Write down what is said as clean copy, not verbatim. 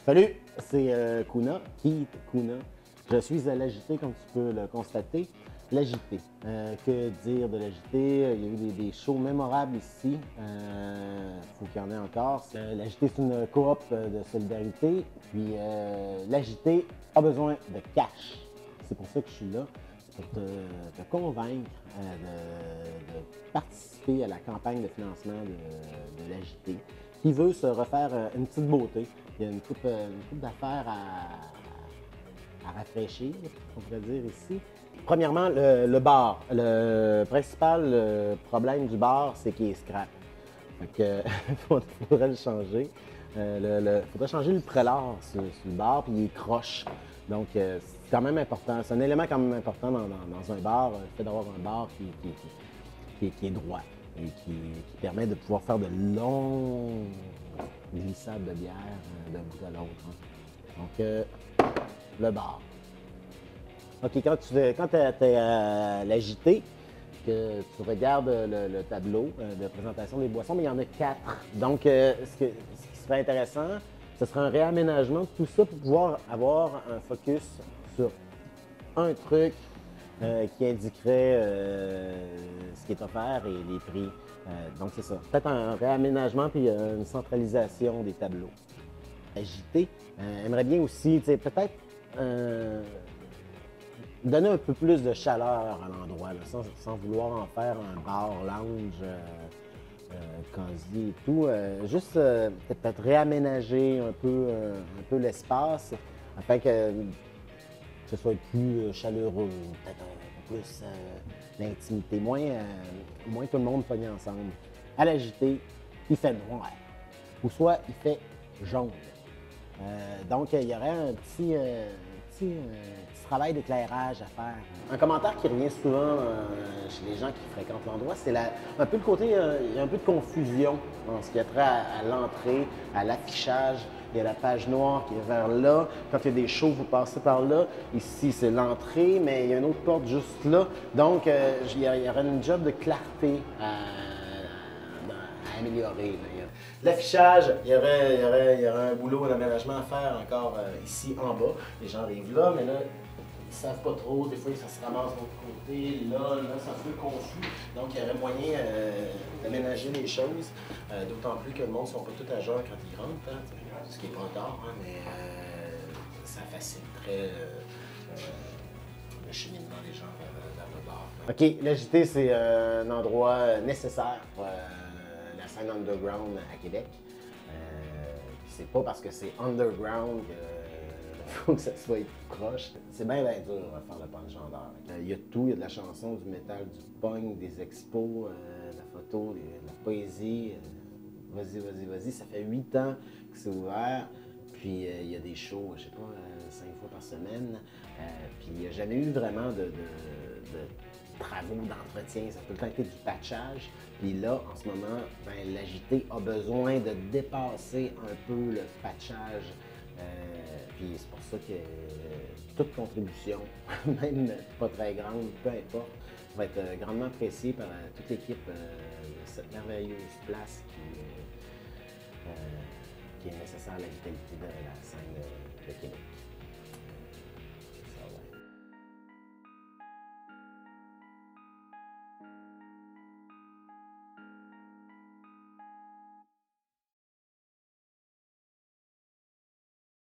Salut, c'est Keith Kuna. Je suis à l'Agité, comme tu peux le constater. L'Agité. Que dire de l'Agité? Il y a eu des shows mémorables ici. Faut qu'il y en ait encore. L'Agité, c'est une coop de solidarité. Puis l'Agité a besoin de cash. C'est pour ça que je suis là. Pour te convaincre de participer à la campagne de financement de l'Agité, qui veut se refaire une petite beauté. Il y a une coupe d'affaires à rafraîchir, on pourrait dire ici. Premièrement, le bar. Le principal problème du bar, c'est qu'il est scrap. Donc, il faudrait le changer. Il faudrait changer le prélat sur le bar, puis il est croche. Donc, c'est quand même important. C'est un élément quand même important dans un bar, le fait d'avoir un bar qui est droit et qui permet de pouvoir faire de longs glissades de bière d'un bout à l'autre. Donc, le bar. OK, quand tu es à l'Agité, que tu regardes le tableau de présentation des boissons, mais il y en a 4. Donc, ce qui serait intéressant, ce serait un réaménagement de tout ça pour pouvoir avoir un focus sur un truc qui indiquerait ce qui est offert et les prix. Donc, c'est ça. Peut-être un réaménagement puis une centralisation des tableaux. Agité. Aimerait bien aussi, peut-être donner un peu plus de chaleur à l'endroit, sans vouloir en faire un bar, lounge, cosy et tout. Juste peut-être réaménager un peu l'espace afin que ce soit plus chaleureux, peut-être un peu plus d'intimité, moins tout le monde pogne ensemble. À l'Agité, il fait noir, ou soit il fait jaune. Donc, il y aurait un petit travail d'éclairage à faire. Un commentaire qui revient souvent chez les gens qui fréquentent l'endroit, c'est un peu le côté, il y a un peu de confusion en ce qui a trait à l'entrée, à l'affichage. Il y a la page noire qui est vers là. Quand il y a des shows, vous passez par là. Ici, c'est l'entrée, mais il y a une autre porte juste là. Donc, il y aurait une job de clarté à améliorer. L'affichage, il y aurait un boulot d'aménagement à faire encore ici en bas. Les gens arrivent là, mais là, ils ne savent pas trop. Des fois, ça se ramasse de l'autre côté. Là, c'est un peu confus. Donc, il y aurait moyen d'aménager les choses. D'autant plus que le monde ne sont pas tout à jeun quand ils rentrent. Hein, ce qui n'est pas encore, hein, mais ça faciliterait le cheminement des gens vers le bar. OK, l'Agité, c'est un endroit nécessaire pour la scène underground à Québec. C'est pas parce que c'est underground qu'il faut que ça soit proche. C'est bien dur à faire le punch en l'air. Il y a tout, il y a de la chanson, du métal, du punk, des expos, de la photo, de la poésie. Vas-y. Ça fait 8 ans que c'est ouvert. Puis il y a des shows, je sais pas, 5 fois par semaine. Puis il n'y a jamais eu vraiment de travaux d'entretien. Ça a tout le temps été du patchage. Puis là, en ce moment, l'Agité a besoin de dépasser un peu le patchage. Puis c'est pour ça que toute contribution, même pas très grande, peu importe, va être grandement appréciée par toute l'équipe de cette merveilleuse place qui est nécessaire à la vitalité de la scène de Québec.